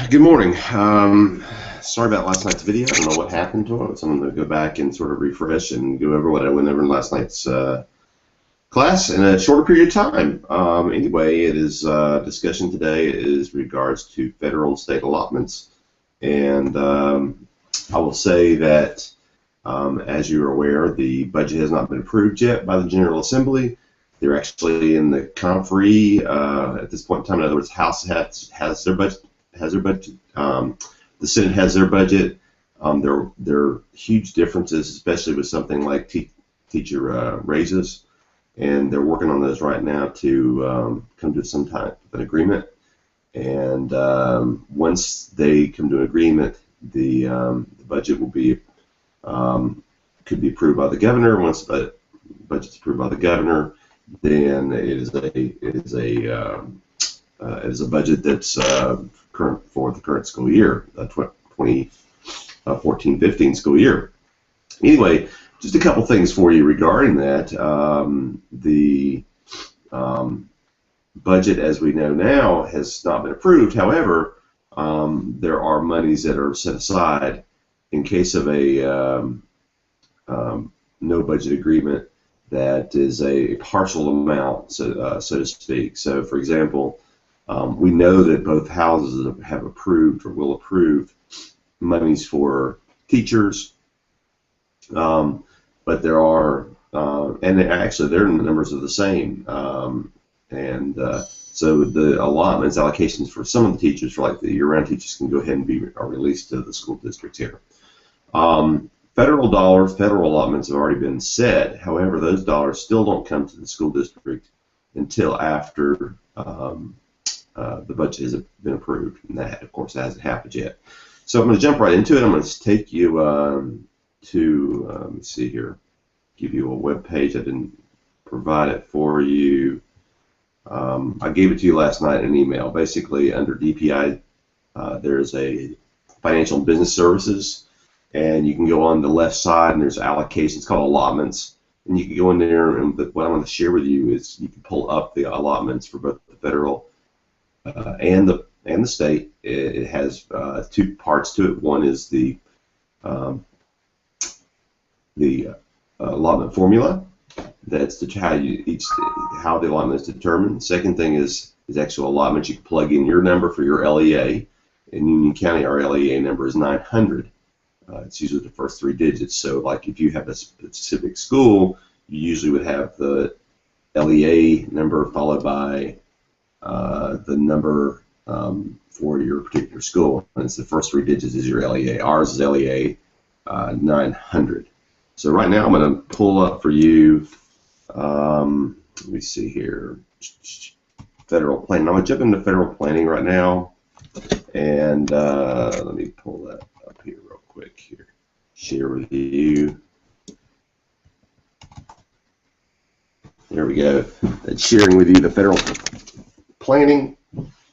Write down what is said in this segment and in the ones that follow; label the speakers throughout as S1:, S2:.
S1: Good morning. Sorry about last night's video. I don't know what happened to it, so I'm going to go back and sort of refresh and go over what I went over in last night's class in a shorter period of time. Anyway, it is discussion today is regards to federal and state allotments, and I will say that as you're aware, the budget has not been approved yet by the General Assembly. They're actually in the conferee at this point in time. In other words, House has their budget. The Senate has their budget. There are huge differences, especially with something like teacher raises, and they're working on those right now to come to some type of an agreement. And once they come to an agreement, the budget will be could be approved by the governor. Once the budget's approved by the governor, then it is a budget that's current for the current school year, 2014-15 school year. Anyway, just a couple things for you regarding that. The budget, as we know now, has not been approved. However, there are monies that are set aside in case of a no budget agreement that is a partial amount, so to speak. So, for example, we know that both houses have approved or will approve monies for teachers, but there are, and actually their numbers are the same, so the allotments, allocations for some of the teachers, for like the year-round teachers, can go ahead and are released to the school districts here. Federal dollars, federal allotments have already been set. However, those dollars still don't come to the school district until after the budget has been approved, and that, of course, hasn't happened yet. So I'm going to jump right into it. I'm going to take you to, let me see here, give you a web page. I didn't provide it for you. I gave it to you last night in an email. Basically, under DPI, there's a financial and business services, and you can go on the left side, and there's allocations. It's called allotments, and you can go in there, and what I'm going to share with you is you can pull up the allotments for both the federal and the state. It has two parts to it. One is the allotment formula. That's how the allotment is determined. The second thing is actual allotments. You can plug in your number for your LEA. In Union County, our LEA number is 900. It's usually the first three digits. So, like if you have a specific school, you usually would have the LEA number followed by the number for your particular school, and it's the first three digits is your LEA. Ours is LEA 900. So right now I'm going to pull up for you, let me see here, federal planning. I'm going to jump into federal planning right now, and let me pull that up here real quick here. Share with you. There we go. That's sharing with you the federal planning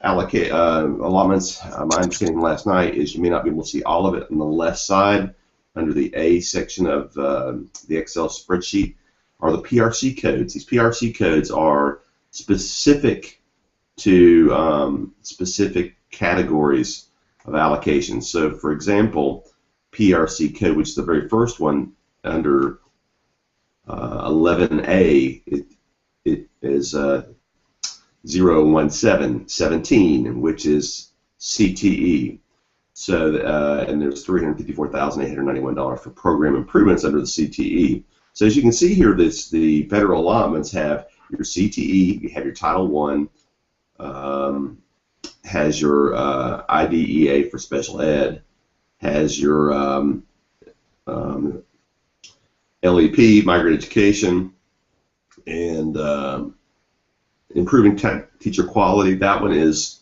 S1: allotments. My understanding last night is you may not be able to see all of it on the left side under the A section of the Excel spreadsheet are the PRC codes. These PRC codes are specific to specific categories of allocations. So, for example, PRC code, which is the very first one under 11A, it is 01717, which is CTE. So, and there's $354,891 for program improvements under the CTE. So, as you can see here, the federal allotments have your CTE, you have your Title I, has your IDEA for special ed, has your LEP, migrant education, and improving teacher quality. That one is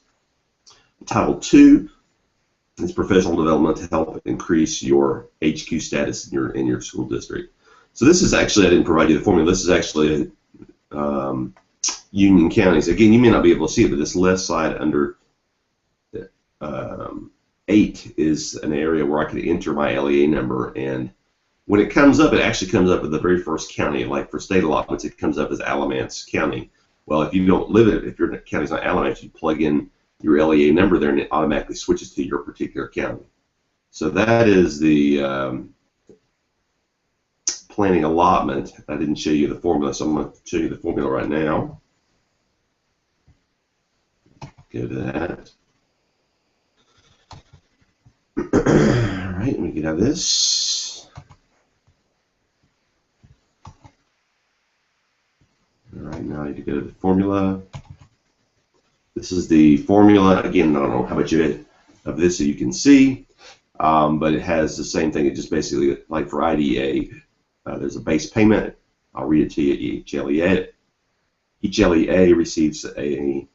S1: Title II. It's professional development to help increase your HQ status in your school district. So this is actually, I didn't provide you the formula. This is actually Union counties. Again, you may not be able to see it, but this left side under 8 is an area where I could enter my LEA number, and when it comes up, it actually comes up at the very first county. Like for state allotments, it comes up as Alamance County. Well, if you don't live in it, if your county's not Alamance, you plug in your LEA number there, and it automatically switches to your particular county. So that is the planning allotment. I didn't show you the formula, so I'm going to show you the formula right now. Go to that. All right, let me get out of this. All right, now I need to go to the formula. This is the formula. Again, I don't know how much of this you can see, but it has the same thing. It just basically, like for IDA, there's a base payment. I'll read it to you. Each LEA receives a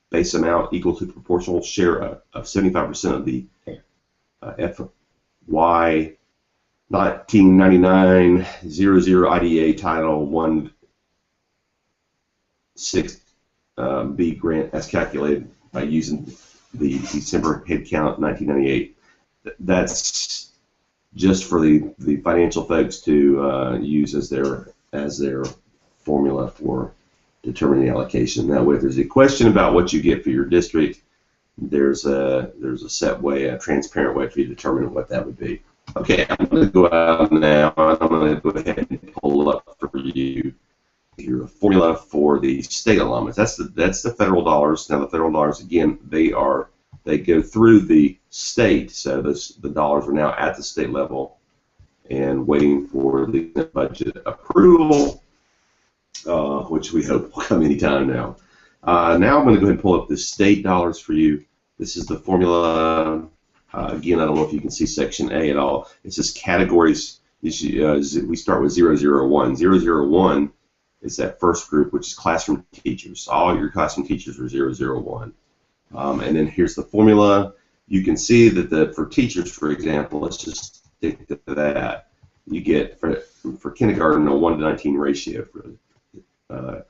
S1: base amount equal to proportional share of 75% of the FY 1999-00 IDA Title 1-6B grant as calculated by using the December head count 1998. That's just for the financial folks to use as their formula for determining the allocation. That way, if there's a question about what you get for your district, there's a set way, a transparent way for you to determine what that would be. Okay, I'm going to go out now. I'm going to go ahead and pull up for you your formula for the state allotments. That's the federal dollars. Now the federal dollars, again, they go through the state, so the dollars are now at the state level and waiting for the budget approval, which we hope will come anytime now. Now I'm going to go ahead and pull up the state dollars for you. This is the formula. Again, I don't know if you can see section A at all. It's just categories. We start with 001. 001 is that first group, which is classroom teachers. All your classroom teachers are 001. And then here's the formula. You can see that for teachers, for example, let's just stick to that. You get, for kindergarten, a 1-to-19 ratio. For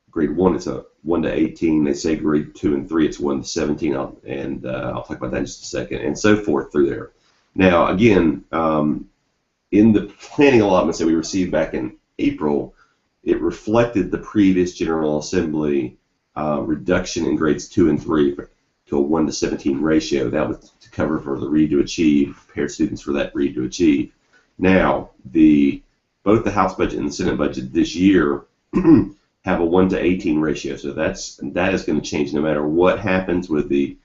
S1: grade 1, it's a 1-to-18. They say grade 2 and 3, it's 1-to-17. I'll talk about that in just a second, and so forth through there. Now, again, in the planning allotments that we received back in April, it reflected the previous General Assembly reduction in grades 2 and 3 to a 1-to-17 ratio. That was to cover for the read to achieve, prepare students for that read to achieve. Now, both the House budget and the Senate budget this year have a 1-to-18 ratio, so that is going to change no matter what happens with the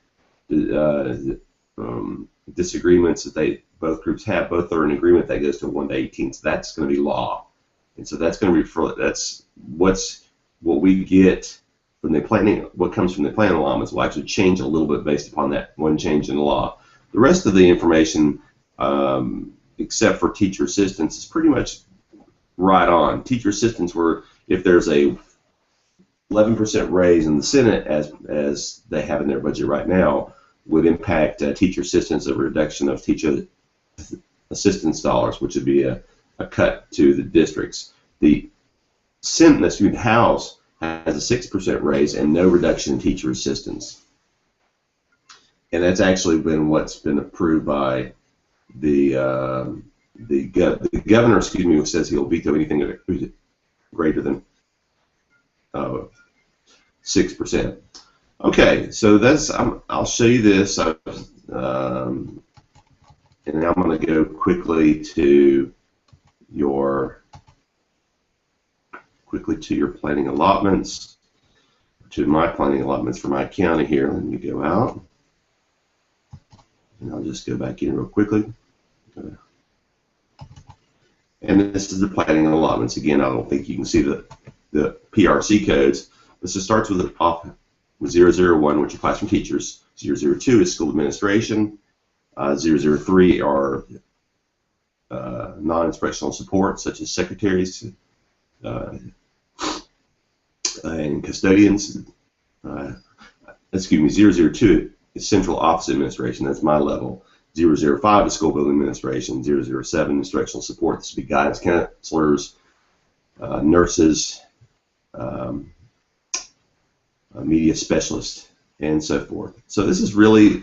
S1: disagreements that both groups have. Both are in agreement that goes to 1-to-18, so that's going to be law, and so that's going to be what we get from the planning. What comes from the planning allotments will actually change a little bit based upon that one change in the law. The rest of the information, except for teacher assistants, is pretty much right on. Teacher assistants were, if there's a 11% raise in the Senate, as they have in their budget right now, would impact teacher assistants, a reduction of teacher assistance dollars, which would be a cut to the districts. The House has a 6% raise and no reduction in teacher assistance, and that's actually been what's been approved by the governor. Excuse me, who says he'll veto anything greater than 6%. Okay, so I'll show you this, and I'm going to go quickly to your planning allotments, to my planning allotments for my county here. Let me go out, and I'll just go back in real quickly. And this is the planning allotments. Again, I don't think you can see the PRC codes. This starts with 001, which are classroom teachers. 002 is school administration. 003 are non-instructional support, such as secretaries and custodians. Excuse me, 002 is central office administration. That's my level. 005 is school building administration. 007 instructional support. This would be guidance counselors, nurses, media specialists, and so forth. So this is really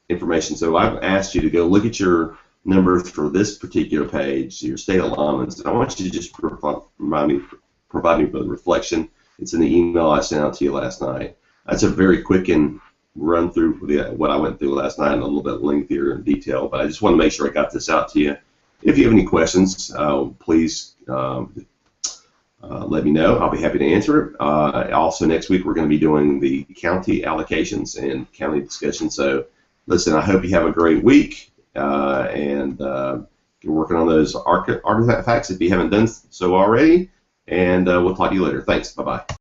S1: information. So I've asked you to go look at your numbers for this particular page, your state allotments, and I want you to just provide me with a reflection. It's in the email I sent out to you last night. that's a very quick and run through for what I went through last night, and a little bit lengthier in detail. But I just want to make sure I got this out to you. If you have any questions, please let me know. I'll be happy to answer it. Also, next week we're going to be doing the county allocations and county discussion. So, listen, I hope you have a great week, and you're working on those artifacts if you haven't done so already. And we'll talk to you later. Thanks. Bye-bye.